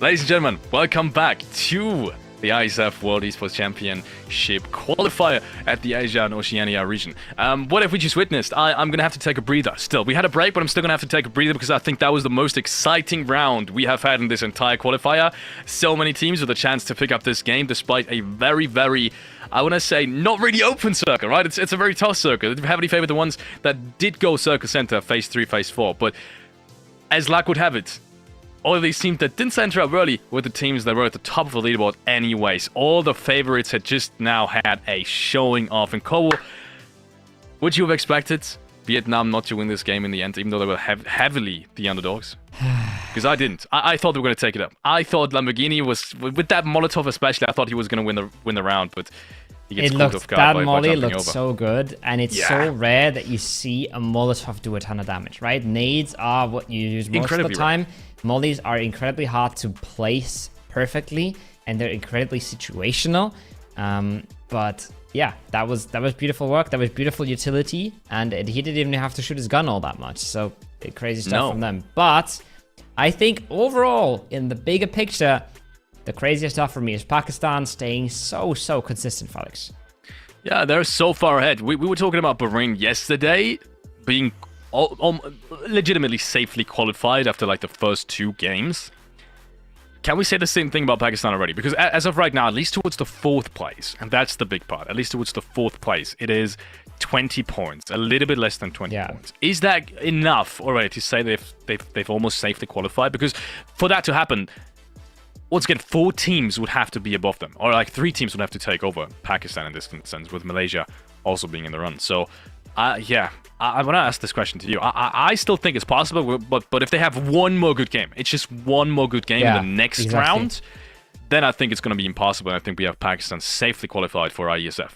Ladies and gentlemen, welcome back to the IESF World Esports Championship qualifier at the Asia and Oceania region. What have we just witnessed? I'm going to have to take a breather. Still, we had a break, but I'm still going to have to take a breather because I think that was the most exciting round we have had in this entire qualifier. So many teams with a chance to pick up this game despite a very, I want to say, not really open circle, right? It's a very tough circle. It heavily favored the ones that did go circle center, phase 3, phase 4. But as luck would have it, all of these teams that didn't center up early were the teams that were at the top of the leaderboard anyways. All the favorites had just now had a showing off. And Kobo, would you have expected Vietnam not to win this game in the end, even though they were heavily the underdogs? Because I didn't. I thought they were going to take it up. I thought Lamborghini was, with that Molotov especially, I thought he was going to win the round, but he gets caught off guard by Molly jumping looked over. so good, and it's so rare that you see a Molotov do a ton of damage, right? Nades are what you use most of the time. Rare. Mollies are incredibly hard to place perfectly, and they're incredibly situational. But yeah, that was beautiful work. That was beautiful utility, and he didn't even have to shoot his gun all that much. So crazy stuff from them. But I think overall, in the bigger picture, the craziest stuff for me is Pakistan staying so consistent, Felix. Yeah, they're so far ahead. We were talking about Bahrain yesterday being legitimately safely qualified after like the first 2 games. Can we say the same thing about Pakistan already? Because as of right now, at least towards the 4th place, and that's the big part, at least towards the 4th place, it is 20 points, a little bit less than 20 points. Is that enough already to say they've almost safely qualified? Because for that to happen, once again, 4 teams would have to be above them, or like 3 teams would have to take over Pakistan in this sense, with Malaysia also being in the run. So I want to ask this question to you. I still think it's possible, but if they have one more good game, it's just one more good game in the next round, then I think it's going to be impossible. And I think we have Pakistan safely qualified for IESF.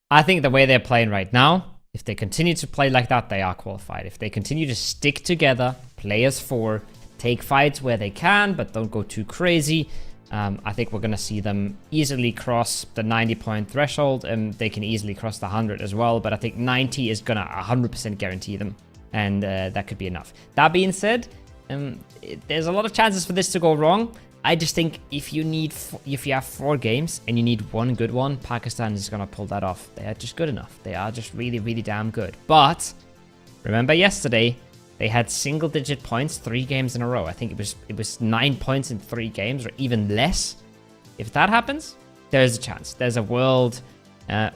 I think the way they're playing right now, if they continue to play like that, they are qualified. If they continue to stick together, play as 4, take fights where they can, but don't go too crazy, I think we're going to see them easily cross the 90-point threshold, and they can easily cross the 100 as well. But I think 90 is going to 100% guarantee them, and that could be enough. That being said, there's a lot of chances for this to go wrong. I just think if you have 4 games and you need one good one, Pakistan is going to pull that off. They are just good enough. They are just really damn good. But remember yesterday, they had single-digit points 3 games in a row. I think it was 9 points in 3 games, or even less. If that happens, there's a chance. There's a world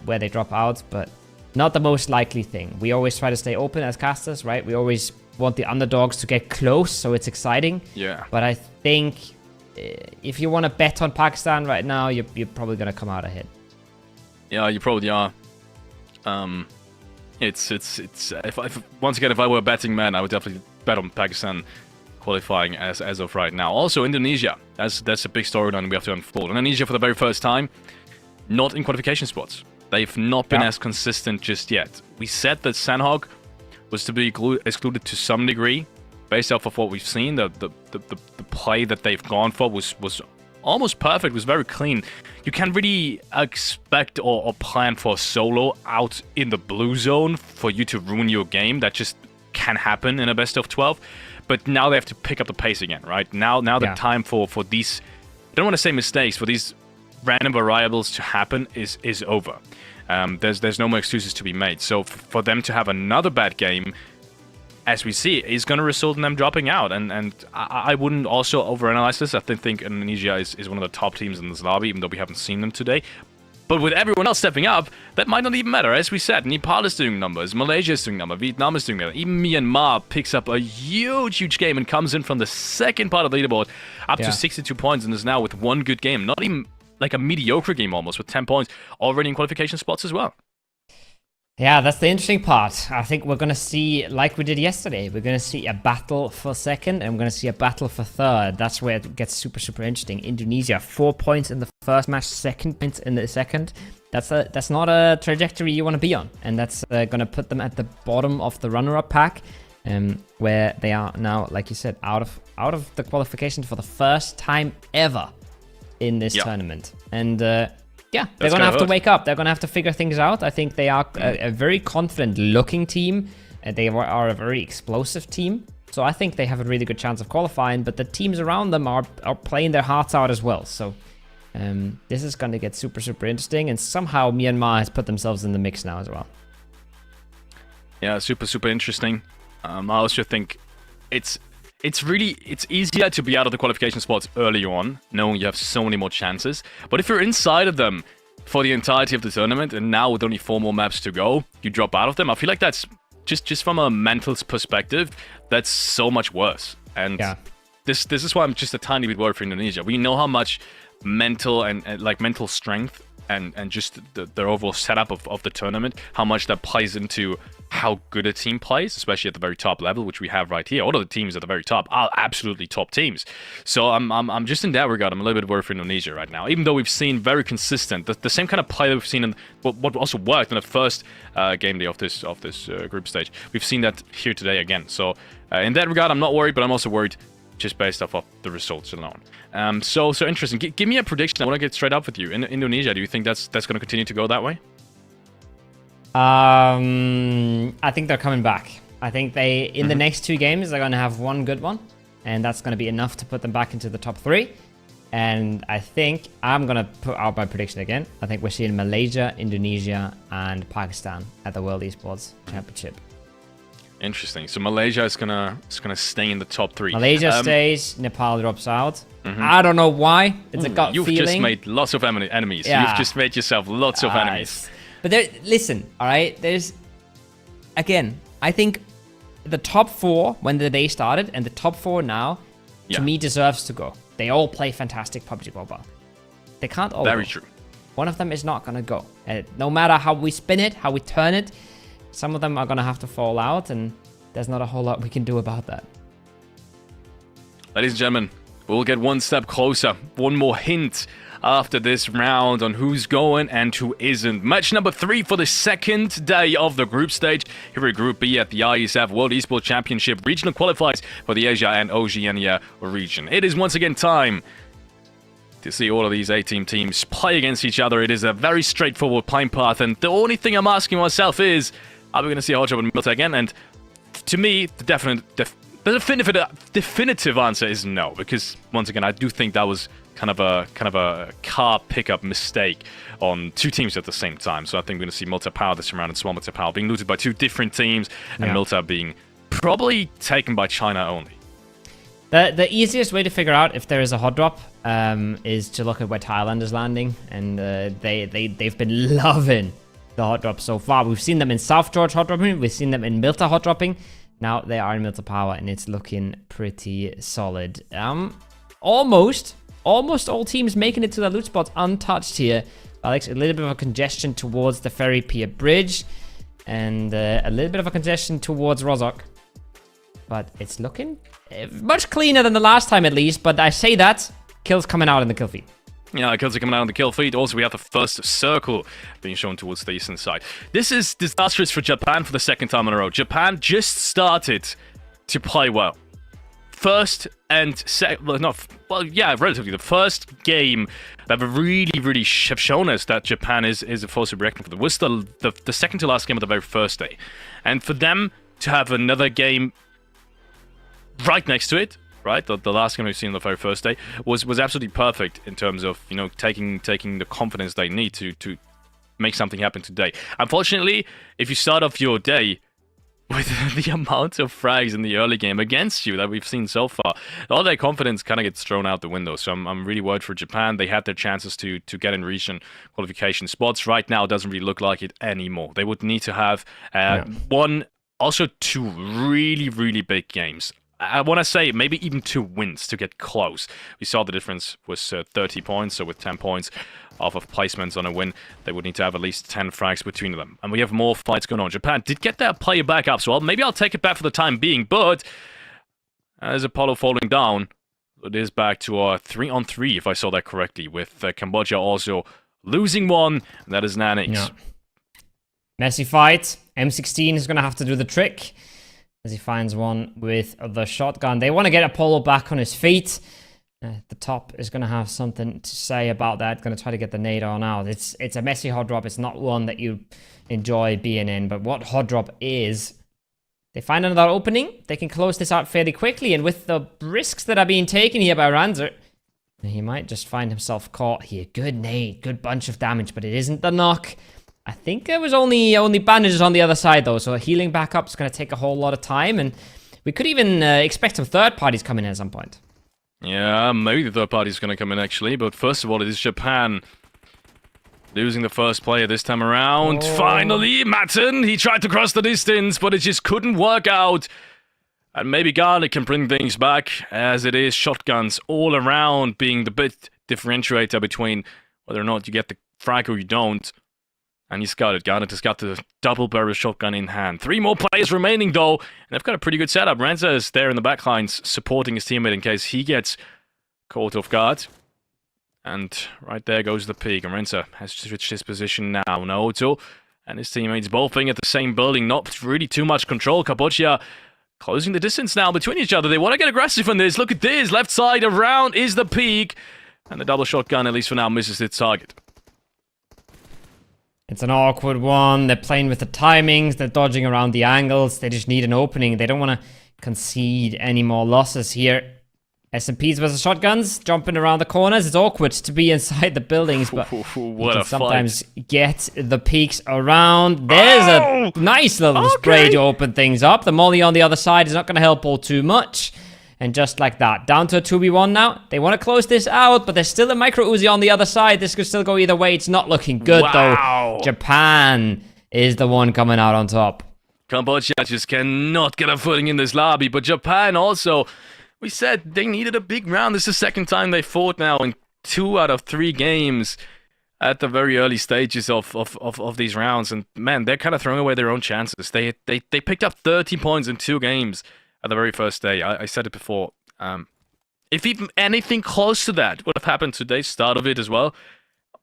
where they drop out, but not the most likely thing. We always try to stay open as casters, right? We always want the underdogs to get close, so it's exciting. Yeah. But I think if you want to bet on Pakistan right now, you're probably going to come out ahead. Yeah, you probably are. It's once again, if I were a betting man, I would definitely bet on Pakistan qualifying as of right now. Also, Indonesia, that's a big storyline we have to unfold. Indonesia, for the very first time, not in qualification spots. They've not been as consistent just yet. We said that Sandhog was to be excluded to some degree, based off of what we've seen. The play that they've gone for was almost perfect, was very clean. You can't really expect or plan for a solo out in the blue zone for you to ruin your game. That just can happen in a best of 12. But now they have to pick up the pace again, right? Now the time for these, I don't want to say mistakes, for these random variables to happen is over. There's no more excuses to be made. So for them to have another bad game, as we see, is going to result in them dropping out. And I wouldn't also overanalyze this. I think Indonesia is one of the top teams in this lobby, even though we haven't seen them today. But with everyone else stepping up, that might not even matter. As we said, Nepal is doing numbers, Malaysia is doing numbers, Vietnam is doing numbers. Even Myanmar picks up a huge game and comes in from the second part of the leaderboard up to 62 points and is now with one good game. Not even like a mediocre game almost, with 10 points already in qualification spots as well. Yeah, that's the interesting part. I think we're going to see, like we did yesterday, we're going to see a battle for 2nd, and we're going to see a battle for 3rd. That's where it gets super interesting. Indonesia, 4 points in the first match, 2 points in the second. That's not a trajectory you want to be on, and that's going to put them at the bottom of the runner-up pack, where they are now, like you said, out of the qualifications for the first time ever in this tournament. And yeah, they're going to have to wake up. They're going to have to figure things out. I think they are a very confident-looking team. They are a very explosive team. So I think they have a really good chance of qualifying, but the teams around them are playing their hearts out as well. So this is going to get super, super interesting. And somehow Myanmar has put themselves in the mix now as well. Yeah, super, super interesting. I also think it's easier to be out of the qualification spots early on, knowing you have so many more chances. But if you're inside of them for the entirety of the tournament, and now with only 4 more maps to go, you drop out of them, I feel like that's just from a mental perspective, that's so much worse. And yeah. This is why I'm just a tiny bit worried for Indonesia. We know how much mental and like mental strength and just the overall setup of the tournament, how much that plays into how good a team plays, especially at the very top level, which we have right here. All of the teams at the very top are absolutely top teams. So I'm just in that regard, I'm a little bit worried for Indonesia right now, even though we've seen very consistent, the same kind of play that we've seen in what also worked in the first game day of this group stage. We've seen that here today again. So in that regard, I'm not worried, but I'm also worried just based off of the results alone. So interesting. Give me a prediction. I want to get straight up with you. In Indonesia, do you think that's going to continue to go that way? I think they're coming back. I think they, in the next 2 games, they're going to have one good one. And that's going to be enough to put them back into the top 3. And I think I'm going to put out my prediction again. I think we're seeing Malaysia, Indonesia, and Pakistan at the World Esports Championship. Interesting. So Malaysia is gonna stay in the top 3. Malaysia stays, Nepal drops out. I don't know why. It's a gut feeling. You've just made lots of enemies. Yeah. You've just made yourself lots of enemies. But listen, all right? Again, I think the top 4 when the day started and the top 4 now, to me, deserves to go. They all play fantastic PUBG Mobile. They can't all Very go. true. One of them is not going to go. No matter how we spin it, how we turn it, some of them are going to have to fall out, and there's not a whole lot we can do about that. Ladies and gentlemen, we'll get one step closer. One more hint after this round on who's going and who isn't. Match number 3 for the second day of the group stage. Here at Group B at the IESF World Esports Championship regional qualifiers for the Asia and Oceania region. It is once again time to see all of these 18 teams play against each other. It is a very straightforward playing path, and the only thing I'm asking myself is, are we going to see Hotshot and Milta again? And to me, the definitive answer is no, because once again, I do think that was kind of a car pickup mistake on 2 teams at the same time. So I think we're going to see Milta Power this round and Small Milta Power being looted by 2 different teams, and Milta being probably taken by China only. The easiest way to figure out if there is a hot drop is to look at where Thailand is landing, and they've been loving the hot drop so far. We've seen them in South George hot dropping, we've seen them in Milta hot dropping. Now they are in Milta Power, and it's looking pretty solid. Almost all teams making it to the loot spots untouched here. Alex, a little bit of a congestion towards the Ferry Pier Bridge, and a little bit of a congestion towards Rozok. But it's looking much cleaner than the last time, at least. But I say that, kills coming out in the kill feed. Yeah, kills are coming out on the kill feed. Also, we have the first circle being shown towards the eastern side. This is disastrous for Japan for the second time in a row. Japan just started to play well. First and relatively the first game that really have shown us that Japan is a force to be reckoned with was the second to last game of the very first day. And for them to have another game right next to it, right, the last game we've seen on the very first day was absolutely perfect in terms of, you know, taking the confidence they need to make something happen today. Unfortunately, if you start off your day with the amount of frags in the early game against you that we've seen so far, all their confidence kind of gets thrown out the window. So I'm really worried for Japan. They had their chances to get in region qualification spots. Right now, it doesn't really look like it anymore. They would need to have also 2 really big games. I want to say maybe even 2 wins to get close. We saw the difference was 30 points, so with 10 points off of placements on a win, they would need to have at least 10 frags between them. And we have more fights going on. Japan did get their player back up, so maybe I'll take it back for the time being, but as Apollo falling down, it is back to our 3-on-3, if I saw that correctly, with Cambodia also losing one, and that is Nanix. Yeah. Messy fight. M16 is going to have to do the trick as he finds one with the shotgun. They want to get Apollo back on his feet. The top is going to have something to say about that. Going to try to get the nade on out. It's a messy hot drop. It's not one that you enjoy being in. But what hot drop is They find another opening. They can close this out fairly quickly. And with the risks that are being taken here by Ranzer, he might just find himself caught here. Good nade. Good bunch of damage. But it isn't the knock. I think there was only bandages on the other side, though. So healing back up is going to take a whole lot of time. And we could even expect some third parties coming in at some point. Yeah, maybe the third party's going to come in, actually. But first of all, it is Japan losing the first player this time around. Finally, Matten, he tried to cross the distance, but it just couldn't work out. And maybe Garlic can bring things back, as it is shotguns all around being the bit differentiator between whether or not you get the frag or you don't. And he's got it. Garnet has got the double barrel shotgun in hand. 3 more players remaining, though. And they've got a pretty good setup. Renza is there in the backlines supporting his teammate in case he gets caught off guard. And right there goes the peak. And Renza has switched his position now. Naoto and his teammates both being at the same building. Not really too much control. Kabocha closing the distance now between each other. They want to get aggressive on this. Look at this. Left side around is the peak. And the double shotgun, at least for now, misses its target. It's an awkward one. They're playing with the timings. They're dodging around the angles. They just need an opening. They don't want to concede any more losses here. SMPs versus shotguns, jumping around the corners. It's awkward to be inside the buildings, but you can sometimes get the peaks around. There's a nice little spray to open things up. The molly on the other side is not going to help all too much. And just like that, down to a 2v1 now. They want to close this out, but there's still a micro Uzi on the other side. This could still go either way. It's not looking good, though. Japan is the one coming out on top. Cambodia just cannot get a footing in this lobby, but Japan also, we said they needed a big round. This is the second time they fought now in 2 out of 3 games at the very early stages of these rounds. And man, they're kind of throwing away their own chances. They picked up 30 points in 2 games. At the very first day. I said it before. If even anything close to that would have happened today's start of it as well,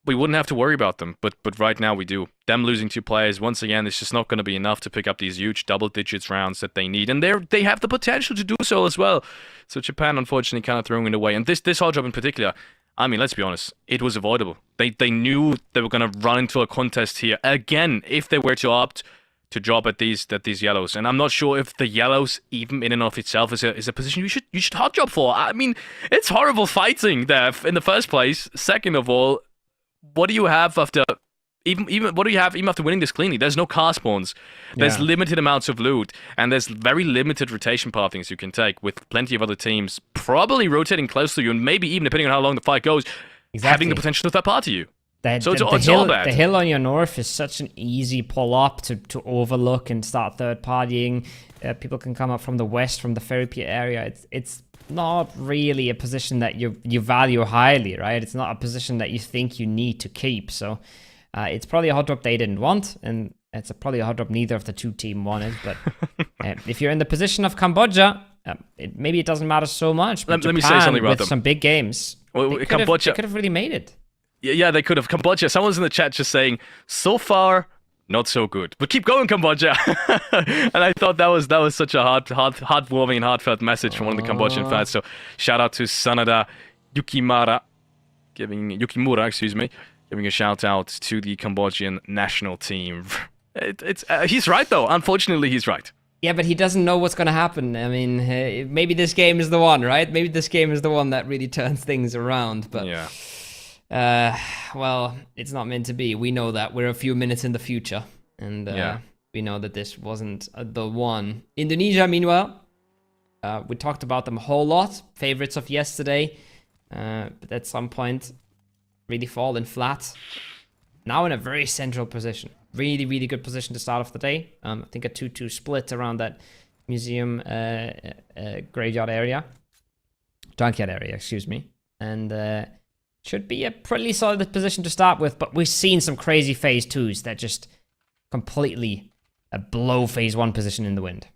we wouldn't have to worry about them. But right now we do. Them losing 2 players, once again, it's just not going to be enough to pick up these huge double digits rounds that they need. And they have the potential to do so as well. So Japan, unfortunately, kind of throwing it away. And this hard job in particular, I mean, let's be honest, it was avoidable. They knew they were going to run into a contest here again if they were to opt to drop at these yellows. And I'm not sure if the yellows, even in and of itself, is a position you should hot job for. I mean, it's horrible fighting there in the first place. Second of all, what do you have after even after winning this cleanly? There's no car spawns. There's limited amounts of loot, and there's very limited rotation pathings you can take, with plenty of other teams probably rotating close to you, and maybe even depending on how long the fight goes, having the potential to third party you. The hill on your north is such an easy pull up to overlook and start third partying. People can come up from the west, from the ferry pier area. It's not really a position that you value highly, right? It's not a position that you think you need to keep. So it's probably a hot drop they didn't want, and it's probably a hot drop neither of the 2 teams wanted. But if you're in the position of Cambodia, maybe it doesn't matter so much. But let me say something about them. Some big games, they could have really made it. Yeah, they could have. Cambodia, someone's in the chat just saying, so far, not so good. But keep going, Cambodia. And I thought that was such a heartwarming and heartfelt message from one of the Cambodian fans. So shout out to Sanada Yukimura, giving a shout out to the Cambodian national team. He's right, though. Unfortunately, he's right. Yeah, but he doesn't know what's going to happen. I mean, maybe this game is the one, right? Maybe this game is the one that really turns things around. But yeah. Well, it's not meant to be. We know that. We're a few minutes in the future. And we know that this wasn't the one. Indonesia, meanwhile, we talked about them a whole lot. Favorites of yesterday. But at some point, really fallen flat. Now in a very central position. Really, really good position to start off the day. I think a 2-2 split around that museum graveyard area. Junkyard area, excuse me. And should be a pretty solid position to start with, but we've seen some crazy phase 2s that just completely blow phase 1 position in the wind.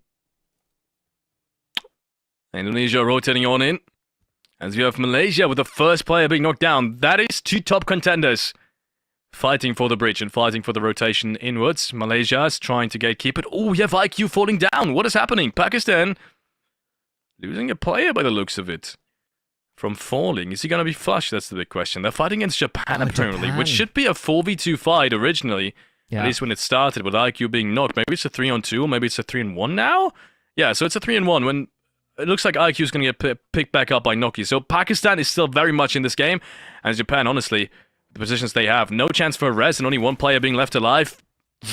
Indonesia rotating on in. As we have Malaysia with the first player being knocked down. That is 2 top contenders fighting for the bridge and fighting for the rotation inwards. Malaysia is trying to gatekeep it. Oh, we have IQ falling down. What is happening? Pakistan losing a player by the looks of it. From falling. Is he going to be flushed? That's the big question. They're fighting against Japan, apparently, which should be a 4v2 fight originally. At least when it started with IQ being knocked. Maybe it's a 3-on-2, or maybe it's a 3-on-1 now? Yeah, so it's a 3-on-1 when it looks like IQ is going to get picked back up by Noki. So Pakistan is still very much in this game. And Japan, honestly, the positions they have, no chance for a res and only one player being left alive.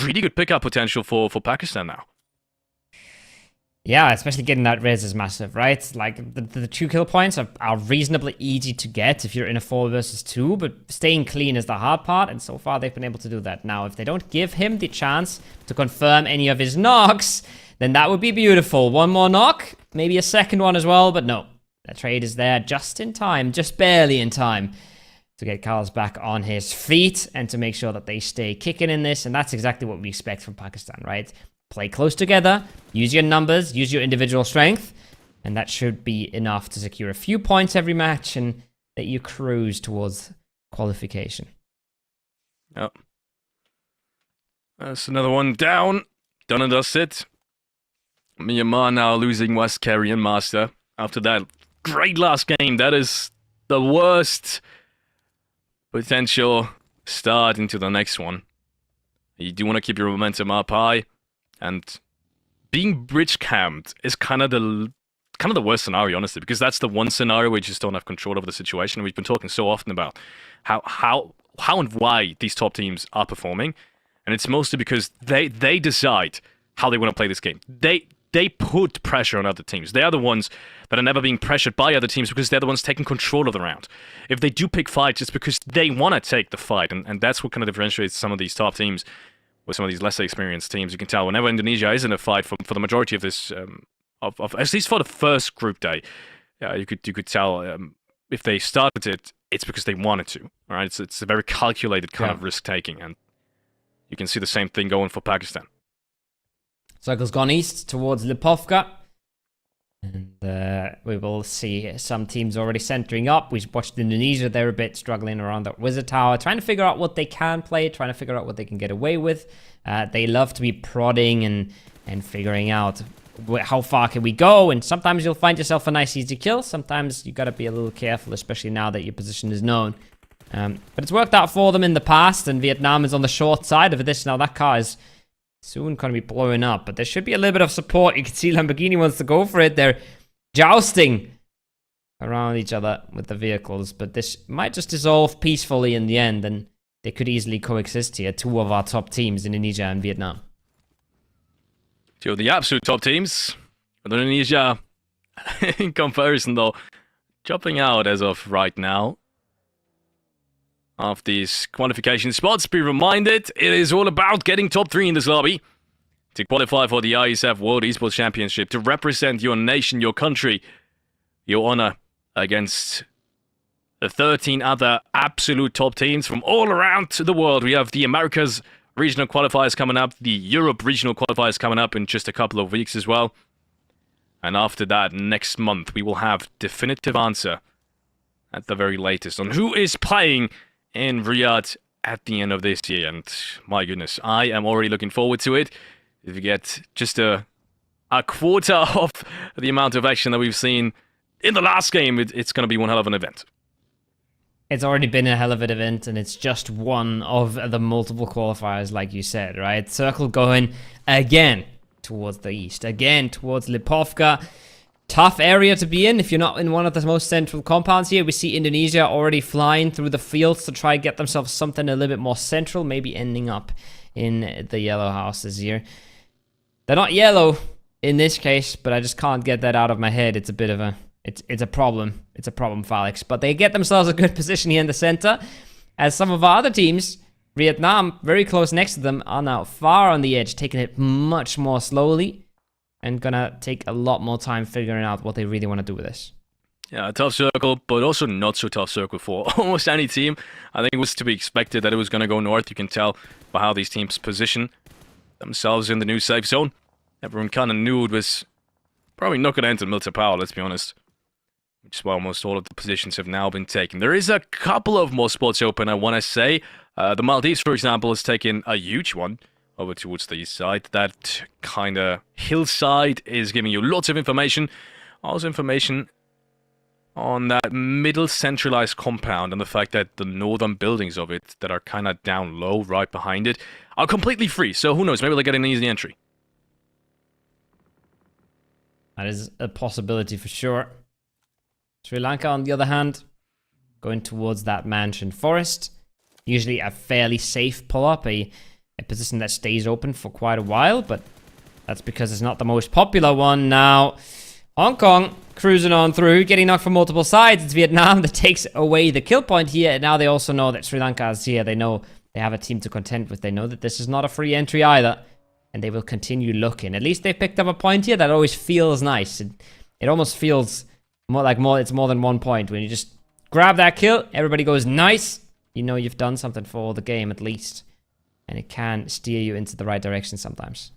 Really good pickup potential for Pakistan now. Yeah, especially getting that res is massive, right? Like, the 2 kill points are reasonably easy to get if you're in a 4 versus 2, but staying clean is the hard part, and so far they've been able to do that. Now, if they don't give him the chance to confirm any of his knocks, then that would be beautiful. One more knock, maybe a second one as well, but no. That trade is there just in time, just barely in time, to get Carlos back on his feet and to make sure that they stay kicking in this, and that's exactly what we expect from Pakistan, right? Play close together, use your numbers, use your individual strength, and that should be enough to secure a few points every match and let you cruise towards qualification. Yep. That's another one down. Done and dusted. Myanmar now losing West Kerry and Master. After that great last game, that is the worst potential start into the next one. You do want to keep your momentum up high. And being bridge camped is kind of the worst scenario, honestly, because that's the one scenario where you just don't have control over the situation. And we've been talking so often about how and why these top teams are performing, and it's mostly because they decide how they want to play this game. They put pressure on other teams. They are the ones that are never being pressured by other teams because they're the ones taking control of the round. If they do pick fights, it's because they want to take the fight, and that's what kind of differentiates some of these top teams with some of these lesser experienced teams. You can tell whenever Indonesia is in a fight for the majority of this, of at least for the first group day, you could tell if they started it, it's because they wanted to. All right, it's a very calculated kind of risk taking, and you can see the same thing going for Pakistan. Circle's gone east towards Lipovka. And we will see some teams already centering up. We watched Indonesia. They're a bit struggling around that wizard tower, trying to figure out what they can play, trying to figure out what they can get away with. They love to be prodding and figuring out how far can we go. And sometimes you'll find yourself a nice easy kill. Sometimes you got to be a little careful, especially now that your position is known. But it's worked out for them in the past, and Vietnam is on the short side of this. Now that car is soon going to be blowing up, but there should be a little bit of support. You can see Lamborghini wants to go for it. They're jousting around each other with the vehicles, but this might just dissolve peacefully in the end, and they could easily coexist here. 2 of our top teams, Indonesia and Vietnam. 2 of the absolute top teams. With Indonesia, in comparison though, dropping out as of right now of these qualification spots. Be reminded, it is all about getting top 3 in this lobby to qualify for the IESF World Esports Championship, to represent your nation, your country, your honor against the 13 other absolute top teams from all around the world. We have the Americas regional qualifiers coming up, the Europe regional qualifiers coming up in just a couple of weeks as well. And after that, next month, we will have definitive answer at the very latest on who is playing in Riyadh at the end of this year. And my goodness, I am already looking forward to it. If you get just a quarter of the amount of action that we've seen in the last game, it's going to be one hell of an event. It's already been a hell of an event, and it's just one of the multiple qualifiers, like you said, right? Circle going again towards the east, again towards Lipovka. Tough area to be in if you're not in one of the most central compounds here. We see Indonesia already flying through the fields to try and get themselves something a little bit more central, maybe ending up in the yellow houses here. They're not yellow in this case, but I just can't get that out of my head. It's a bit of a... It's a problem. It's a problem for Alex. But they get themselves a good position here in the center, as some of our other teams, Vietnam, very close next to them, are now far on the edge, taking it much more slowly, and gonna take a lot more time figuring out what they really want to do with this. Yeah, a tough circle, but also not so tough circle for almost any team. I think it was to be expected that it was going to go north. You can tell by how these teams position themselves in the new safe zone. Everyone kind of knew it was probably not going to enter Military Power, let's be honest. Which is why almost all of the positions have now been taken. There is a couple of more spots open, I want to say. The Maldives, for example, has taken a huge one over towards the east side. That kind of hillside is giving you lots of information. Also information on that middle centralized compound and the fact that the northern buildings of it that are kind of down low right behind it are completely free. So who knows, maybe they'll get an easy entry. That is a possibility for sure. Sri Lanka, on the other hand, going towards that mansion forest. Usually a fairly safe pull-up, a position that stays open for quite a while, but that's because it's not the most popular one. Now, Hong Kong cruising on through, getting knocked from multiple sides. It's Vietnam that takes away the kill point here, and now they also know that Sri Lanka is here. They know they have a team to contend with. They know that this is not a free entry either, and they will continue looking. At least they picked up a point here that always feels nice. It almost feels it's more than 1 point. When you just grab that kill, everybody goes, nice. You know you've done something for the game at least. And it can steer you into the right direction sometimes.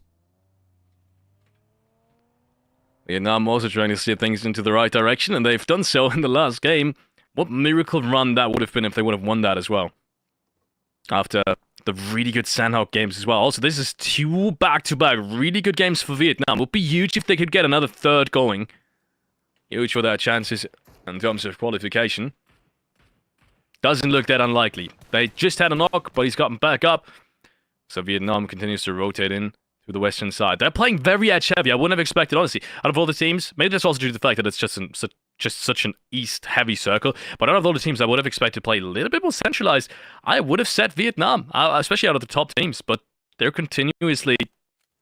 Vietnam also trying to steer things into the right direction, and they've done so in the last game. What miracle run that would have been if they would have won that as well. After the really good Sandhawk games as well. Also, this is 2 back-to-back really good games for Vietnam. Would be huge if they could get another third going. Huge for their chances in terms of qualification. Doesn't look that unlikely. They just had a knock, but he's gotten back up. So Vietnam continues to rotate in to the western side. They're playing very edge-heavy. I wouldn't have expected, honestly, out of all the teams. Maybe that's also due to the fact that it's just such an east-heavy circle. But out of all the teams I would have expected to play a little bit more centralized, I would have said Vietnam, especially out of the top teams. But they're continuously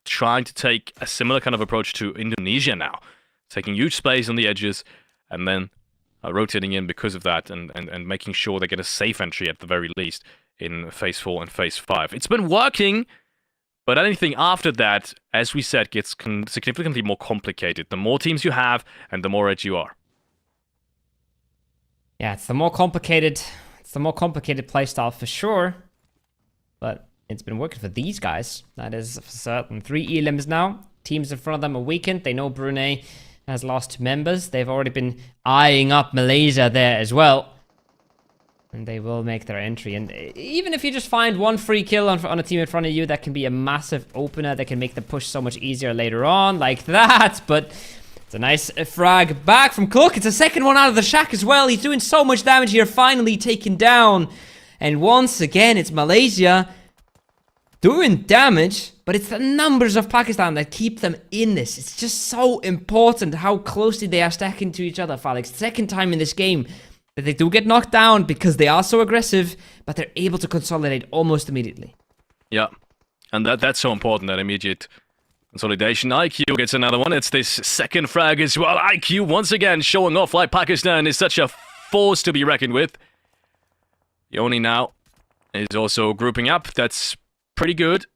trying to take a similar kind of approach to Indonesia now. Taking huge space on the edges, and then rotating in because of that, and making sure they get a safe entry at the very least in Phase 4 and Phase 5. It's been working, but anything after that, as we said, gets significantly more complicated. The more teams you have, and the more edge you are. Yeah, it's the more complicated playstyle for sure, but it's been working for these guys. That is for certain. 3 elims now. Teams in front of them are weakened. They know Brunei has lost members. They've already been eyeing up Malaysia there as well. And they will make their entry. And even if you just find 1 free kill on a team in front of you, that can be a massive opener that can make the push so much easier later on, like that. But it's a nice frag back from Cook. It's a second one out of the shack as well. He's doing so much damage here, finally taken down. And once again, it's Malaysia doing damage, but it's the numbers of Pakistan that keep them in this. It's just so important how closely they are stacking to each other, Felix. Second time in this game that they do get knocked down because they are so aggressive, but they're able to consolidate almost immediately. Yeah, and that's so important, that immediate consolidation. IQ gets another one. It's this second frag as well. IQ once again showing off why Pakistan is such a force to be reckoned with. Yoni now is also grouping up. That's pretty good.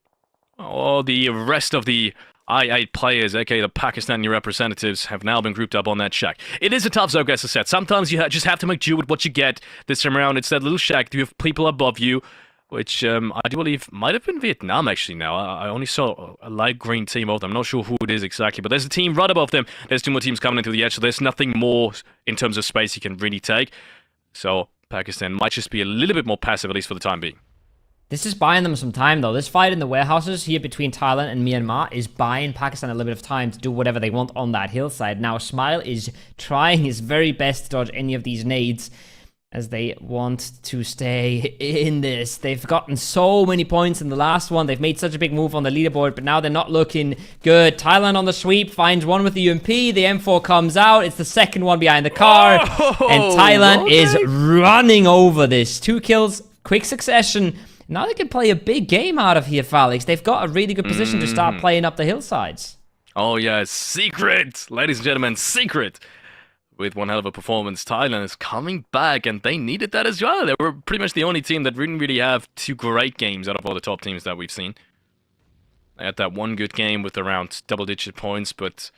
All the rest of the I8 players, aka the Pakistani representatives, have now been grouped up on that shack. It is a tough zone, as I said. Sometimes you just have to make do with what you get. This time around, it's that little shack. You have people above you, which I do believe might have been Vietnam, actually, now. I only saw a light green team of them. I'm not sure who it is exactly, but there's a team right above them. There's 2 more teams coming into the edge, so there's nothing more in terms of space you can really take. So Pakistan might just be a little bit more passive, at least for the time being. This is buying them some time, though. This fight in the warehouses here between Thailand and Myanmar is buying Pakistan a little bit of time to do whatever they want on that hillside. Now, Smile is trying his very best to dodge any of these nades as they want to stay in this. They've gotten so many points in the last one. They've made such a big move on the leaderboard, but now they're not looking good. Thailand on the sweep, finds one with the UMP. The M4 comes out. It's the second one behind the car. And Thailand is running over this. 2 kills, quick succession. Now they can play a big game out of here, Felix. They've got a really good position to start playing up the hillsides. Oh, yeah, secret! Ladies and gentlemen, secret! With one hell of a performance, Thailand is coming back, and they needed that as well. They were pretty much the only team that didn't really have 2 great games out of all the top teams that we've seen. They had that 1 good game with around double-digit points, but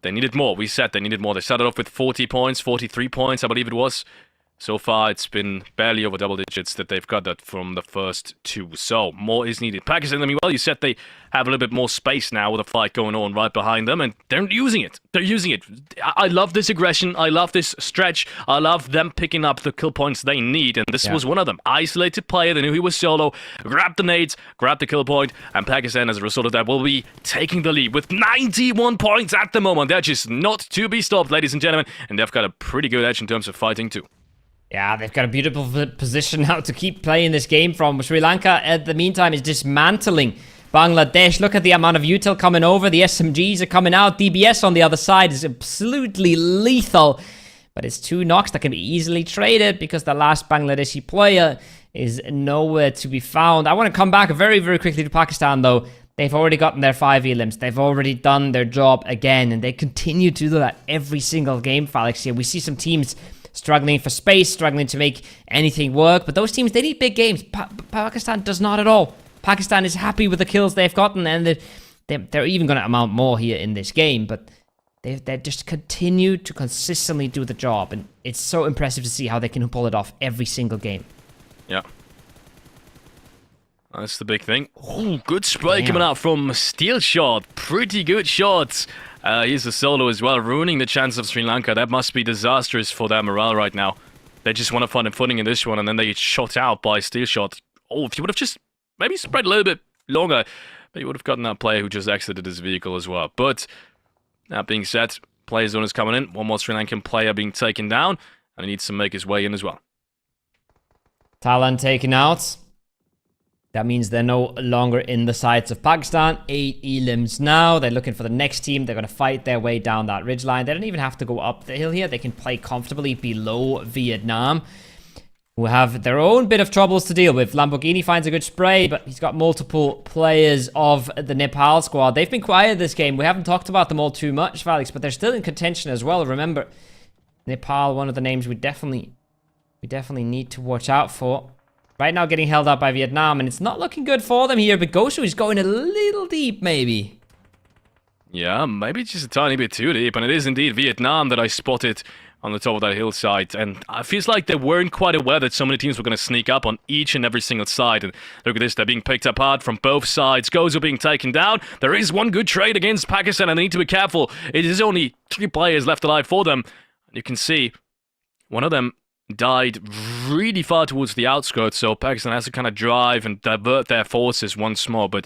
they needed more. We said they needed more. They started off with 40 points, 43 points, I believe it was. So far, it's been barely over double digits that they've got that from the first two. So, more is needed. Pakistan, I mean, well, you said they have a little bit more space now with a fight going on right behind them, and they're using it. They're using it. I love this aggression. I love this stretch. I love them picking up the kill points they need, and this was one of them. Isolated player, they knew he was solo, grabbed the nades, grabbed the kill point, and Pakistan, as a result of that, will be taking the lead with 91 points at the moment. They're just not to be stopped, ladies and gentlemen, and they've got a pretty good edge in terms of fighting, too. Yeah, they've got a beautiful position now to keep playing this game from. Sri Lanka, at the meantime, is dismantling Bangladesh. Look at the amount of util coming over. The SMGs are coming out. DBS on the other side is absolutely lethal. But it's 2 knocks that can be easily traded because the last Bangladeshi player is nowhere to be found. I want to come back very, very quickly to Pakistan, though. They've already gotten their 5 elims. They've already done their job again. And they continue to do that every single game, Felix. Here we see some teams struggling for space, struggling to make anything work. But those teams, they need big games. Pakistan does not at all. Pakistan is happy with the kills they've gotten, and they're even going to amount more here in this game. But they just continue to consistently do the job. And it's so impressive to see how they can pull it off every single game. Yeah. That's the big thing. Oh, good spray coming out from Steel Shot. Pretty good shots. Here's the solo as well, ruining the chance of Sri Lanka. That must be disastrous for their morale right now. They just want to find a footing in this one, and then they get shot out by Steel Shot. Oh, if you would have just maybe spread a little bit longer, you would have gotten that player who just exited his vehicle as well. But that being said, player zone is coming in. One more Sri Lankan player being taken down, and he needs to make his way in as well. Talon taken out. That means they're no longer in the sights of Pakistan. 8 elims now. They're looking for the next team. They're going to fight their way down that ridgeline. They don't even have to go up the hill here. They can play comfortably below Vietnam, who have their own bit of troubles to deal with. Lamborghini finds a good spray, but he's got multiple players of the Nepal squad. They've been quiet this game. We haven't talked about them all too much, Felix, but they're still in contention as well. Remember, Nepal, one of the names we definitely need to watch out for. Right now getting held up by Vietnam, and it's not looking good for them here, but Goshu is going a little deep, maybe. Yeah, maybe just a tiny bit too deep, and it is indeed Vietnam that I spotted on the top of that hillside, and it feels like they weren't quite aware that so many teams were going to sneak up on each and every single side, and look at this, they're being picked apart from both sides. Gozu being taken down. There is one good trade against Pakistan, and they need to be careful. It is only 3 players left alive for them. You can see one of them died really far towards the outskirts, so Pakistan has to kind of drive and divert their forces once more. But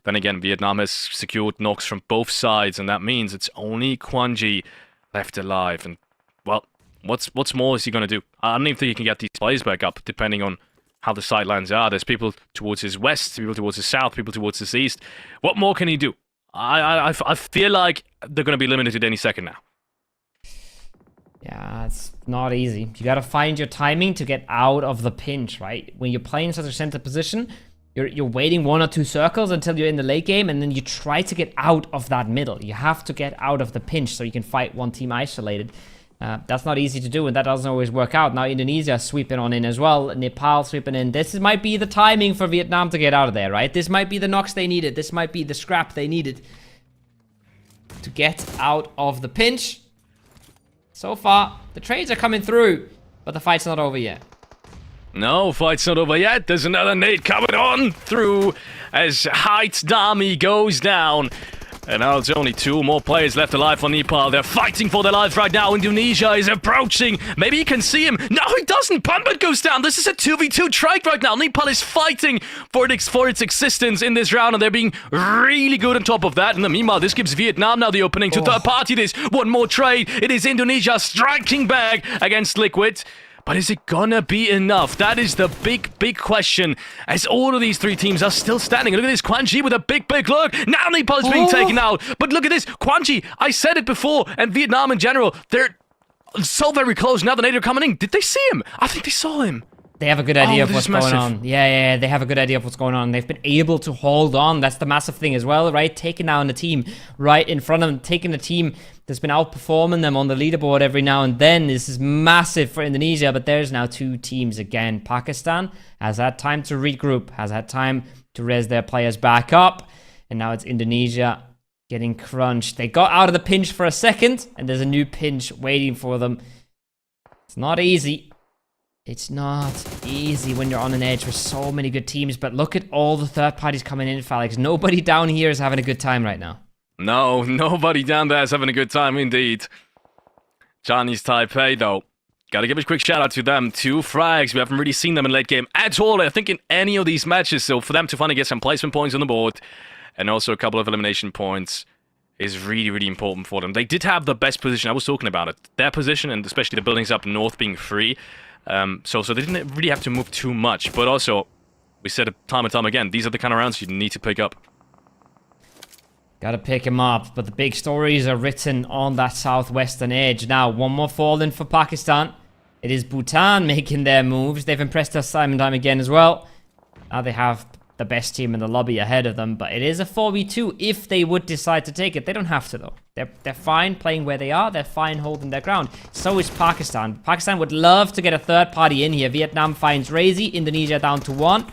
then again, Vietnam has secured knocks from both sides, and that means it's only Kwanji left alive. And well, what's more is he going to do? I don't even think he can get these players back up, depending on how the sidelines are. There's people towards his west, people towards his south, people towards his east. What more can he do? I feel like they're going to be limited any second now. Yeah, it's not easy. You gotta find your timing to get out of the pinch, right? When you're playing such a center position, you're waiting 1 or 2 circles until you're in the late game, and then you try to get out of that middle. You have to get out of the pinch so you can fight one team isolated. That's not easy to do, and that doesn't always work out. Now Indonesia sweeping on in as well. Nepal sweeping in. This might be the timing for Vietnam to get out of there, right? This might be the knocks they needed. This might be the scrap they needed to get out of the pinch. So far, the trades are coming through, but the fight's not over yet. No, fight's not over yet. There's another nade coming on through as Heights Dami goes down. And now there's only 2 more players left alive for Nepal. They're fighting for their lives right now. Indonesia is approaching. Maybe he can see him. No, he doesn't. Punbut goes down. This is a 2v2 trade right now. Nepal is fighting for its existence in this round, and they're being really good on top of that. And meanwhile, this gives Vietnam now the opening to third party this. One more trade. It is Indonesia striking back against Liquid. But is it gonna be enough? That is the big question, as all of these 3 teams are still standing. Look at this, Kwanji with a big look. Now Nepal is being taken out. But look at this, Kwanji, I said it before, and Vietnam in general, they're so very close. Now the nade are coming in. Did they see him? I think they saw him. They have a good idea of what's going on. Yeah, they have a good idea of what's going on. They've been able to hold on. That's the massive thing as well, right? Taking down the team right in front of them, taking the team that's been outperforming them on the leaderboard every now and then. This is massive for Indonesia, but there's now 2 teams again. Pakistan has had time to regroup, has had time to raise their players back up, and now it's Indonesia getting crunched. They got out of the pinch for a second, and there's a new pinch waiting for them. It's not easy. It's not easy when you're on an edge with so many good teams, but look at all the third parties coming in, Felix. Nobody down here is having a good time right now. No, nobody down there is having a good time indeed. Chinese Taipei, though. Gotta give a quick shout out to them. 2 frags. We haven't really seen them in late game at all, I think, in any of these matches. So for them to finally get some placement points on the board, and also a couple of elimination points, is really, really important for them. They did have the best position. I was talking about it. Their position, and especially the buildings up north being free. So they didn't really have to move too much. But also, we said it time and time again, these are the kind of rounds you need to pick up. Gotta pick him up, but the big stories are written on that southwestern edge. Now, one more fall in for Pakistan. It is Bhutan making their moves. They've impressed us time and time again as well. Now they have the best team in the lobby ahead of them, but it is a 4v2 if they would decide to take it. They don't have to, though. They're fine playing where they are. They're fine holding their ground. So is Pakistan. Pakistan would love to get a third party in here. Vietnam finds Razy. Indonesia down to 1.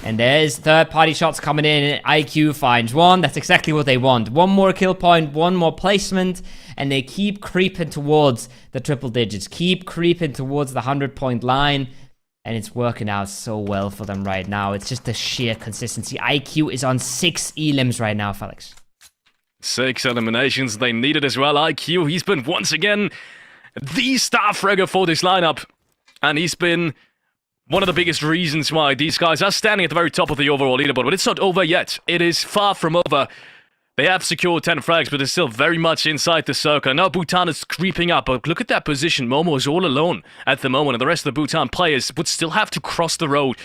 And there's third-party shots coming in. IQ finds 1. That's exactly what they want. 1 more kill point, 1 more placement, and they keep creeping towards the triple digits. Keep creeping towards the 100-point line, and it's working out so well for them right now. It's just the sheer consistency. IQ is on 6 elims right now, Felix. 6 eliminations. They need it as well. IQ, he's been once again the star fragger for this lineup, and he's been one of the biggest reasons why these guys are standing at the very top of the overall leaderboard. But it's not over yet. It is far from over. They have secured 10 frags, but they're still very much inside the circle. Now Bhutan is creeping up, but look at that position. Momo is all alone at the moment, and the rest of the Bhutan players would still have to cross the road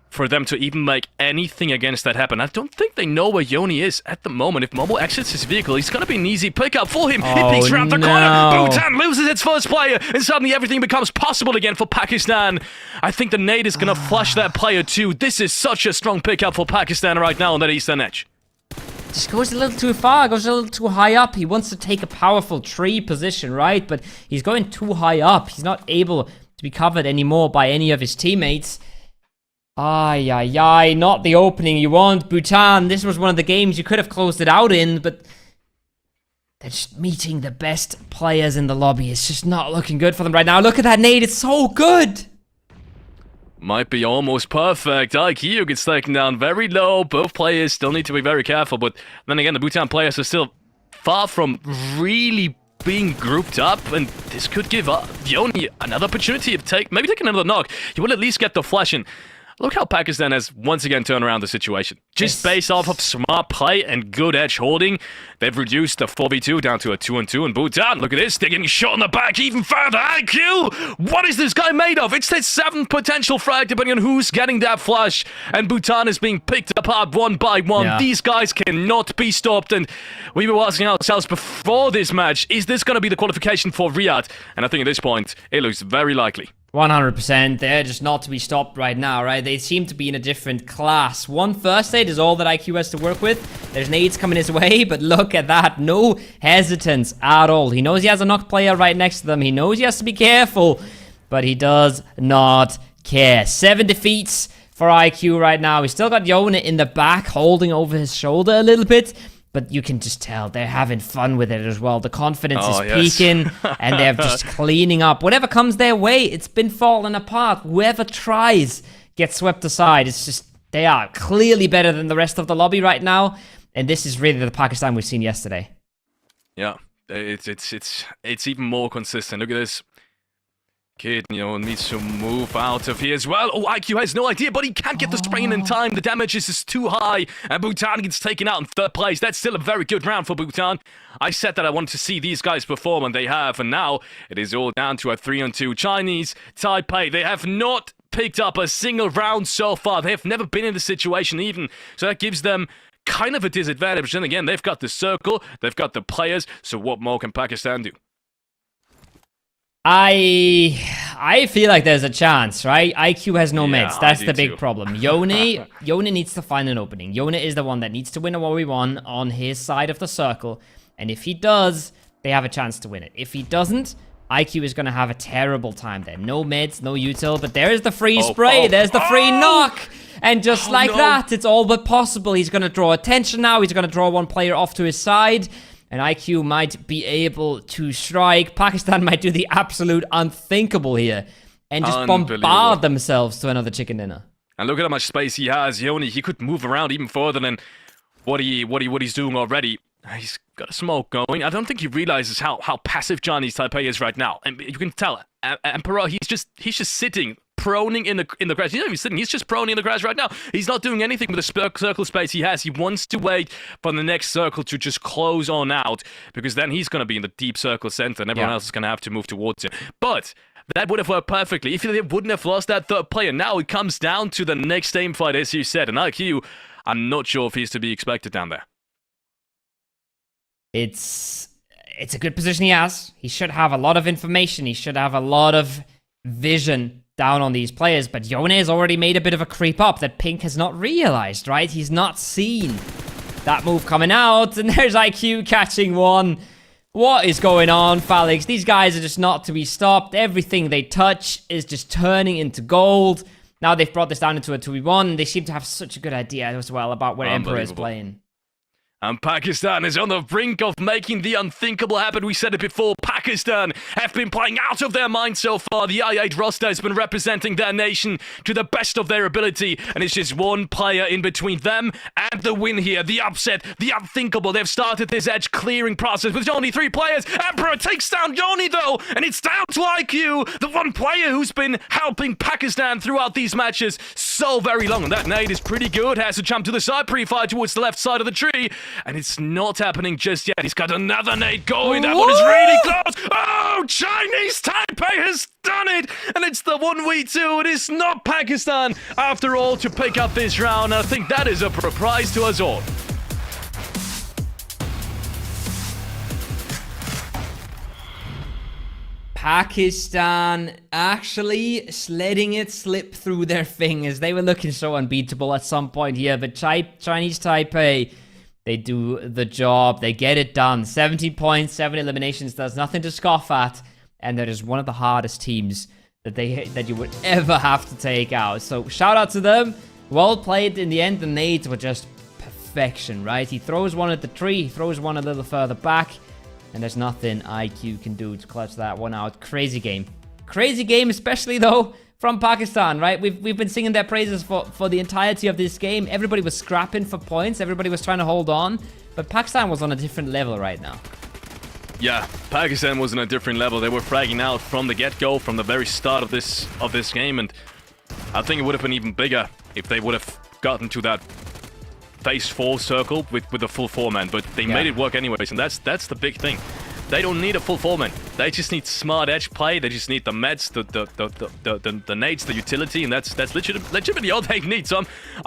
for them to even make anything against that happen. I don't think they know where Yoni is at the moment. If Momo exits his vehicle, he's going to be an easy pickup for him. He peeks around the corner. Bhutan loses its first player, and suddenly everything becomes possible again for Pakistan. I think the nade is going to flush that player too. This is such a strong pickup for Pakistan right now on that eastern edge. Just goes a little too far, goes a little too high up. He wants to take a powerful tree position, right? But he's going too high up. He's not able to be covered anymore by any of his teammates. Ay, ay, ay, not the opening you want. Bhutan, this was one of the games you could have closed it out in, but they're just meeting the best players in the lobby. It's just not looking good for them right now. Look at that nade, it's so good. Might be almost perfect. IQ gets taken down very low. Both players still need to be very careful, but then again, the Bhutan players are still far from really being grouped up, and this could give Yoni another opportunity of maybe taking another knock. He will at least get the flash in. Look how Pakistan has once again turned around the situation. Just based off of smart play and good edge holding, they've reduced the 4v2 down to a 2-on-2. And Bhutan, look at this, they're getting shot in the back even further. IQ, what is this guy made of? It's their 7th potential frag, depending on who's getting that flash. And Bhutan is being picked apart one by one. Yeah. These guys cannot be stopped. And we were asking ourselves before this match, is this going to be the qualification for Riyadh? And I think at this point, it looks very likely. 100%. They're just not to be stopped right now, right? They seem to be in a different class. 1 first aid is all that IQ has to work with. There's nades coming his way, but look at that. No hesitance at all. He knows he has a knock player right next to them. He knows he has to be careful, but he does not care. 7 defeats for IQ right now. He's still got Yona in the back, holding over his shoulder a little bit. But you can just tell they're having fun with it as well. The confidence is peaking, and they're just cleaning up. Whatever comes their way, it's been falling apart. Whoever tries gets swept aside. It's just, they are clearly better than the rest of the lobby right now. And this is really the Pakistan we've seen yesterday. Yeah, it's even more consistent. Look at this. Kid, needs to move out of here as well. Oh, IQ has no idea, but he can't get the spray in time. The damage is just too high, and Bhutan gets taken out in 3rd place. That's still a very good round for Bhutan. I said that I wanted to see these guys perform, and they have, and now it is all down to a 3-on-2. Chinese Taipei, they have not picked up a single round so far. They have never been in this situation even, so that gives them kind of a disadvantage. Then again, they've got the circle, they've got the players, so what more can Pakistan do? I feel like there's a chance, right? IQ has no meds. That's the big problem. Yoni needs to find an opening. Yoni is the one that needs to win a 1v1 on his side of the circle. And if he does, they have a chance to win it. If he doesn't, IQ is going to have a terrible time there. No meds, no util, but there's the free spray. There's the free knock. And just like that, it's all but possible. He's going to draw attention now. He's going to draw one player off to his side. And IQ might be able to strike. Pakistan might do the absolute unthinkable here and just bombard themselves to another chicken dinner. And look at how much space he has. He could move around even further than what he's doing already. He's got a smoke going. I don't think he realizes how passive Chinese Taipei is right now. And you can tell, Emperor, he's just sitting, proning in the grass. He's not even sitting, he's just proning in the grass right now. He's not doing anything with the circle space he has. He wants to wait for the next circle to just close on out, because then he's going to be in the deep circle center and everyone else is going to have to move towards him. But that would have worked perfectly if they wouldn't have lost that third player. Now it comes down to the next team fight, as you said. And IQ, I'm not sure if he's to be expected down there. It's a good position he has. He should have a lot of information. He should have a lot of vision down on these players. But Yone has already made a bit of a creep up that Pink has not realized, right? He's not seen that move coming out. And there's IQ catching one. What is going on, Felix? These guys are just not to be stopped. Everything they touch is just turning into gold. Now they've brought this down into a 2v1. They seem to have such a good idea as well about where Emperor is playing. And Pakistan is on the brink of making the unthinkable happen. We said it before, Pakistan have been playing out of their mind so far. The I-8 roster has been representing their nation to the best of their ability, and it's just one player in between them and the win here. The upset, the unthinkable. They've started this edge clearing process with only 3 players. Emperor takes down Yoni though, and it's down to IQ, the one player who's been helping Pakistan throughout these matches so very long. And that nade is pretty good. Has to jump to the side, pre-fire towards the left side of the tree. And it's not happening just yet. He's got another nade going. That one is really close. Oh, Chinese Taipei has done it. And it's the 1v2. It is not Pakistan, after all, to pick up this round. I think that is a surprise to us all. Pakistan actually letting it slip through their fingers. They were looking so unbeatable at some point here. But Chinese Taipei, they do the job. They get it done. 17 points, 7 eliminations. There's nothing to scoff at. And that is one of the hardest teams that you would ever have to take out. So shout out to them. Well played in the end. The nades were just perfection, right? He throws one at the tree. He throws one a little further back. And there's nothing IQ can do to clutch that one out. Crazy game. Crazy game, especially though from Pakistan, right? We've been singing their praises for the entirety of this game. Everybody was scrapping for points. Everybody was trying to hold on. But Pakistan was on a different level right now. Yeah, Pakistan was on a different level. They were fragging out from the get-go, from the very start of this game. And I think it would have been even bigger if they would have gotten to that phase 4 circle with a full 4-man. But they made it work anyways. And that's the big thing. They don't need a full 4-man. They just need smart edge play. They just need the meds, the nades, the utility, and that's legitimately all they need. So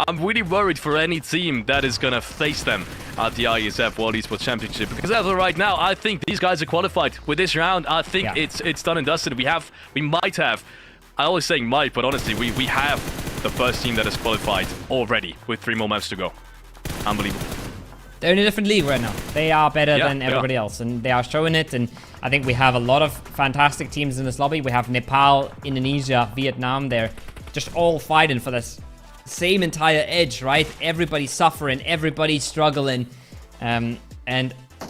I'm really worried for any team that is gonna face them at the IESF World Esports Championship, because as of right now, I think these guys are qualified with this round. I think it's done and dusted. We might have. I always say might, but honestly, we have the first team that is qualified already with 3 more maps to go. Unbelievable. They're in a different league right now. They are better than everybody else, and they are showing it. And I think we have a lot of fantastic teams in this lobby. We have Nepal, Indonesia, Vietnam. They're just all fighting for this same entire edge, right? Everybody's suffering, everybody's struggling. And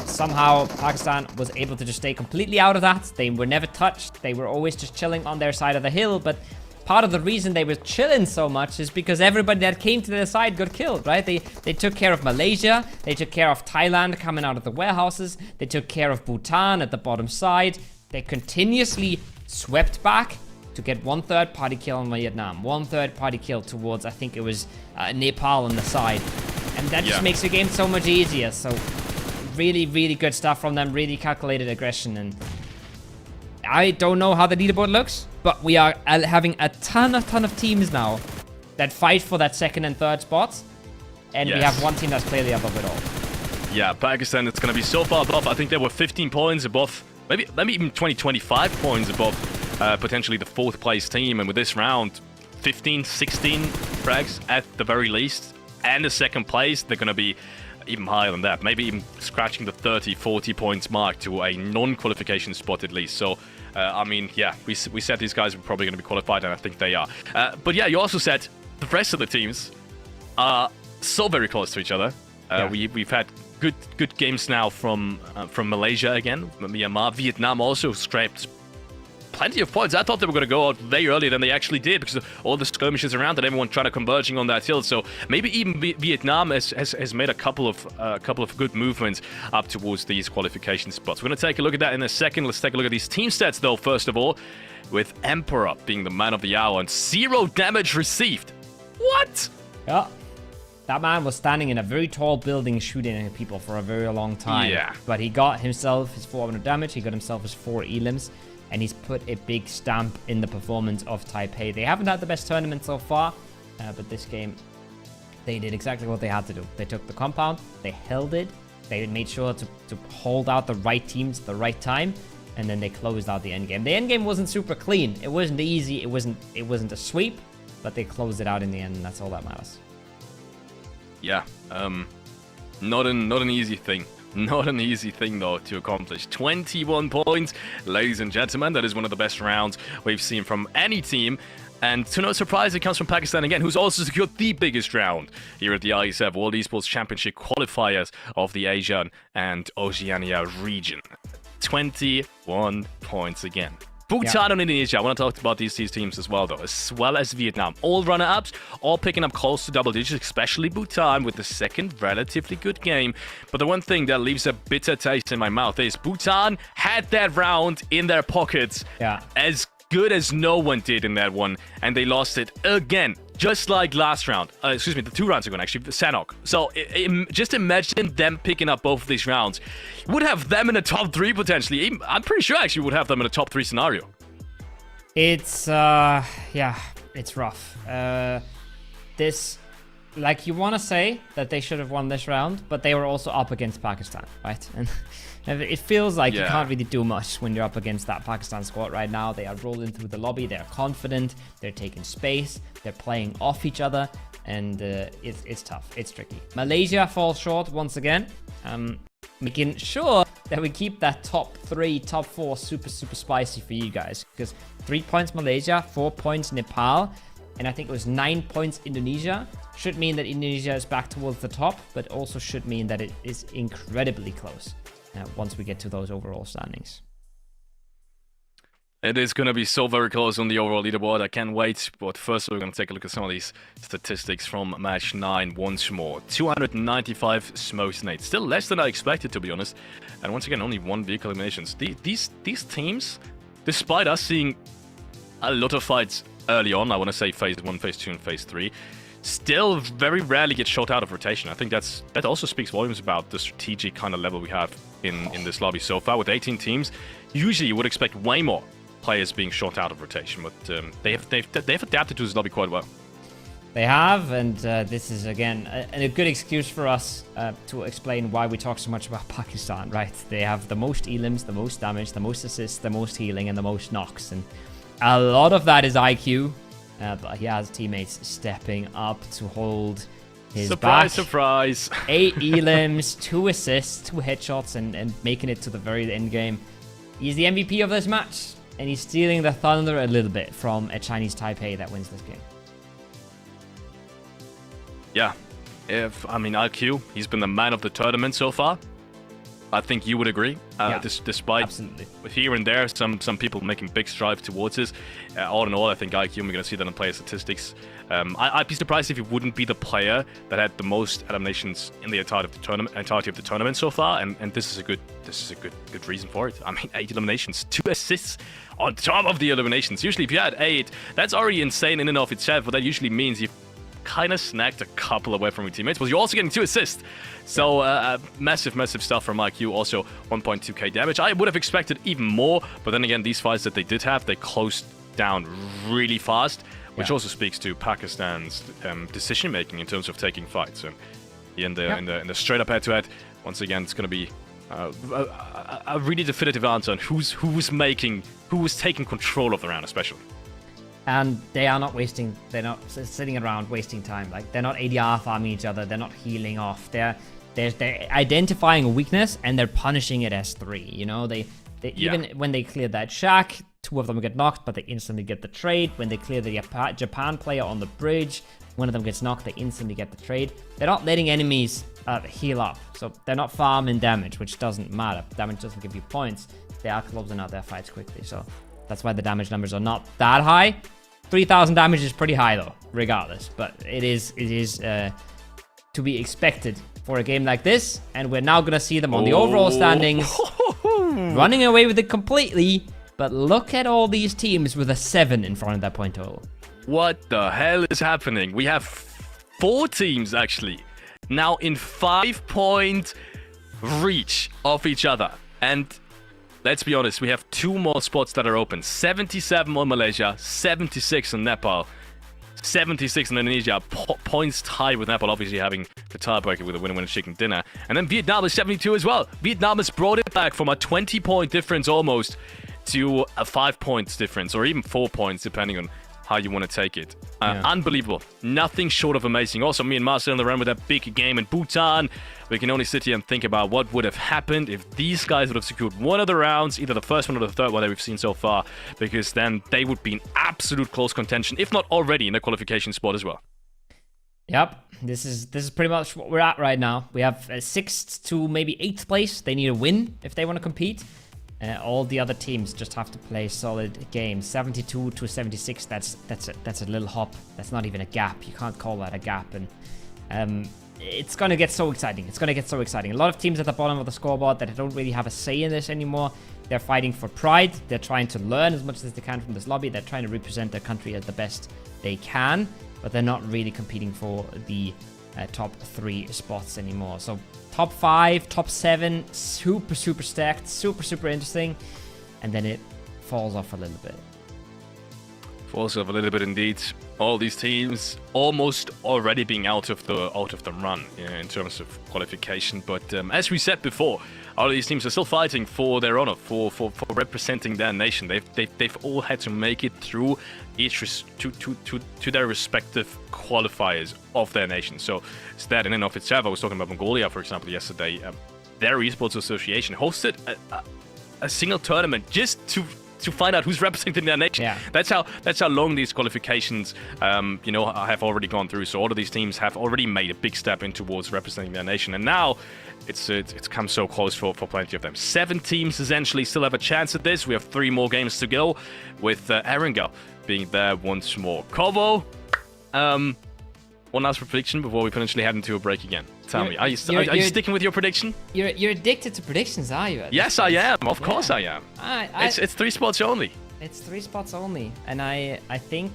somehow Pakistan was able to just stay completely out of that. They were never touched. They were always just chilling on their side of the hill. But part of the reason they were chilling so much is because everybody that came to their side got killed, right? They took care of Malaysia. They took care of Thailand coming out of the warehouses. They took care of Bhutan at the bottom side. They continuously swept back to get 1 third-party kill on Vietnam. 1 third-party kill towards, I think it was Nepal on the side. And that just makes the game so much easier. So really, really good stuff from them. Really calculated aggression. And I don't know how the leaderboard looks, but we are having a ton of teams now that fight for that 2nd and 3rd spots. And we have one team that's clearly above it all. Yeah, Pakistan, it's going to be so far above. I think they were 15 points above, maybe even 25 points above potentially the 4th place team. And with this round, 15, 16 frags at the very least. And the 2nd place, they're going to be even higher than that. Maybe even scratching the 30, 40 points mark to a non-qualification spot at least. So, I mean, yeah, we said these guys were probably going to be qualified, and I think they are. But yeah, you also said the rest of the teams are so very close to each other. We've had good games now from Malaysia again, Myanmar, Vietnam also scraped plenty of points. I thought they were going to go out very early than they actually did because of all the skirmishes around and everyone trying to converging on that hill. So maybe even Vietnam has made a couple of good movements up towards these qualification spots. We're going to take a look at that in a second. Let's take a look at these team stats though, first of all, with Emperor being the man of the hour and 0 damage received. What? Yeah. That man was standing in a very tall building shooting at people for a very long time. Yeah. But he got himself his 400 damage, he got himself his 4 elims, and he's put a big stamp in the performance of Taipei. They haven't had the best tournament so far, but this game, they did exactly what they had to do. They took the compound, they held it, they made sure to hold out the right teams at the right time, and then they closed out the endgame. The endgame wasn't super clean. It wasn't easy, it wasn't a sweep, but they closed it out in the end, and that's all that matters. Yeah, not an easy thing. Not an easy thing, though, to accomplish. 21 points, ladies and gentlemen. That is one of the best rounds we've seen from any team. And to no surprise, it comes from Pakistan again, who's also secured the biggest round here at the IESF World Esports Championship qualifiers of the Asian and Oceania region. 21 points again. Bhutan and Indonesia, I want to talk about these teams as well, though, as well as Vietnam. All runner-ups, all picking up close to double digits, especially Bhutan with the second relatively good game. But the one thing that leaves a bitter taste in my mouth is Bhutan had that round in their pockets as good as no one did in that one, and they lost it again. Just like last round, the 2 rounds ago, actually, Sanok. So just imagine them picking up both of these rounds. Would have them in the top 3 potentially. I'm pretty sure actually would have them in a top 3 scenario. It's, it's rough. Like, you want to say that they should have won this round, but they were also up against Pakistan, right? And it feels like you can't really do much when you're up against that Pakistan squad right now. They are rolling through the lobby, they're confident, they're taking space, they're playing off each other, and it's tough, it's tricky. Malaysia falls short once again, making sure that we keep that top 3, top 4 super spicy for you guys, because 3 points Malaysia, 4 points Nepal, and I think it was 9 points Indonesia. Should mean that Indonesia is back towards the top, but also should mean that it is incredibly close once we get to those overall standings. It is going to be so very close on the overall leaderboard. I can't wait. But first, we're going to take a look at some of these statistics from match 9 once more. 295 smokes nades. Still less than I expected, to be honest. And once again, only 1 vehicle eliminations. These teams, despite us seeing a lot of fights early on, I want to say phase 1, phase 2, and phase 3, still very rarely get shot out of rotation. I think that also speaks volumes about the strategic kind of level we have in this lobby so far. With 18 teams, usually you would expect way more players being shot out of rotation, but they've adapted to this lobby quite well. They have, and this is again a good excuse for us to explain why we talk so much about Pakistan, right? They have the most elims, the most damage, the most assists, the most healing, and the most knocks, and a lot of that is IQ. But he has teammates stepping up to hold his back. Surprise! 8 elims, 2 assists, 2 headshots, and making it to the very end game. He's the MVP of this match, and he's stealing the thunder a little bit from a Chinese Taipei that wins this game. Yeah, IQ, he's been the man of the tournament so far. I think you would agree, despite absolutely. Here and there some people making big strides towards this. All in all, I think IQ, we're going to see that in player statistics. I'd be surprised if he wouldn't be the player that had the most eliminations in the entirety of the tournament so far, and this is a good reason for it. I mean, 8 eliminations, 2 assists on top of the eliminations. Usually if you had 8, that's already insane in and of itself, but that usually means you've kind of snagged a couple away from your teammates, but you're also getting 2 assists. So massive stuff from IQ. Also 1.2k damage. I would have expected even more, but then again, these fights that they did have, they closed down really fast, which also speaks to Pakistan's decision making in terms of taking fights. And in the straight up head-to-head, once again, it's going to be a really definitive answer on who was taking control of the round, especially. And they are not sitting around wasting time. Like, they're not ADR farming each other. They're not healing off. They're identifying a weakness and they're punishing it as 3. You know, they even when they clear that shack, 2 of them get knocked, but they instantly get the trade. When they clear the Japan player on the bridge, 1 of them gets knocked, they instantly get the trade. They're not letting enemies heal up. So they're not farming damage, which doesn't matter. Damage doesn't give you points. They are closing out their fights quickly. So That's why the damage numbers are not that high. 3,000 damage is pretty high though, regardless. But it is to be expected for a game like this. And we're now gonna see them on the overall standings, running away with it completely. But look at all these teams with a 7 in front of that point total. What the hell is happening? We have 4 teams actually now in 5-point reach of each other. And let's be honest, we have 2 more spots that are open. 77 on Malaysia, 76 on Nepal, 76 in Indonesia. Points tied with Nepal, obviously having the tiebreaker with a winner-winner chicken dinner. And then Vietnam is 72 as well. Vietnam has brought it back from a 20-point difference almost to a 5-point difference, or even 4 points, depending on how you want to take it. Unbelievable. Nothing short of amazing. Also, Myanmar still in the run with that big game in Bhutan. We can only sit here and think about what would have happened if these guys would have secured one of the rounds, either the first one or the third one that we've seen so far, because then they would be in absolute close contention, if not already in the qualification spot as well. Yep, this is pretty much what we're at right now. We have 6th to maybe 8th place. They need a win if they want to compete. All the other teams just have to play solid games. 72 to 76. That's a little hop. That's not even a gap. You can't call that a gap. And it's gonna get so exciting. It's gonna get so exciting. A lot of teams at the bottom of the scoreboard that don't really have a say in this anymore. They're fighting for pride. They're trying to learn as much as they can from this lobby. They're trying to represent their country as the best they can, but they're not really competing for the top 3 spots anymore. So top 5, top 7, super stacked, super interesting, and then it falls off a little bit. Falls off a little bit indeed. All these teams almost already being out of the run in terms of qualification. But as we said before, all of these teams are still fighting for their honor, for representing their nation. They've all had to make it through each to their respective qualifiers of their nation. So it's that in and of itself. I was talking about Mongolia, for example, yesterday. Their esports association hosted a single tournament just to find out who's representing their nation. Yeah. That's how long these qualifications have already gone through. So all of these teams have already made a big step in towards representing their nation, and now it's come so close for plenty of them. 7 teams essentially still have a chance at this. We have 3 more games to go, with ERANGEL being there once more. Kovo, one last prediction before we potentially head into a break again. Tell me, are you sticking with your prediction? You're addicted to predictions, are you? Yes, I am. Of course I am. It's 3 spots only. It's 3 spots only, and I think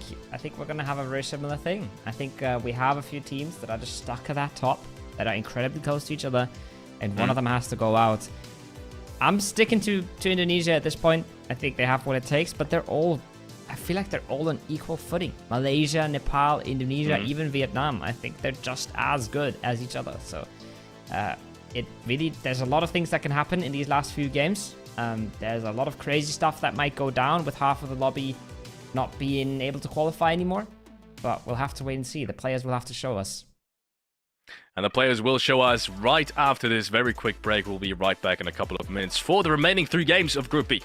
we're gonna have a very similar thing. I think we have a few teams that are just stuck at that top, that are incredibly close to each other, and one of them has to go out. I'm sticking to Indonesia at this point. I think they have what it takes, but I feel like they're all on equal footing. Malaysia, Nepal, Indonesia, even Vietnam. I think they're just as good as each other. So there's a lot of things that can happen in these last few games. There's a lot of crazy stuff that might go down with half of the lobby not being able to qualify anymore. But we'll have to wait and see. The players will have to show us. And the players will show us right after this very quick break. We'll be right back in a couple of minutes for the remaining 3 games of Group B.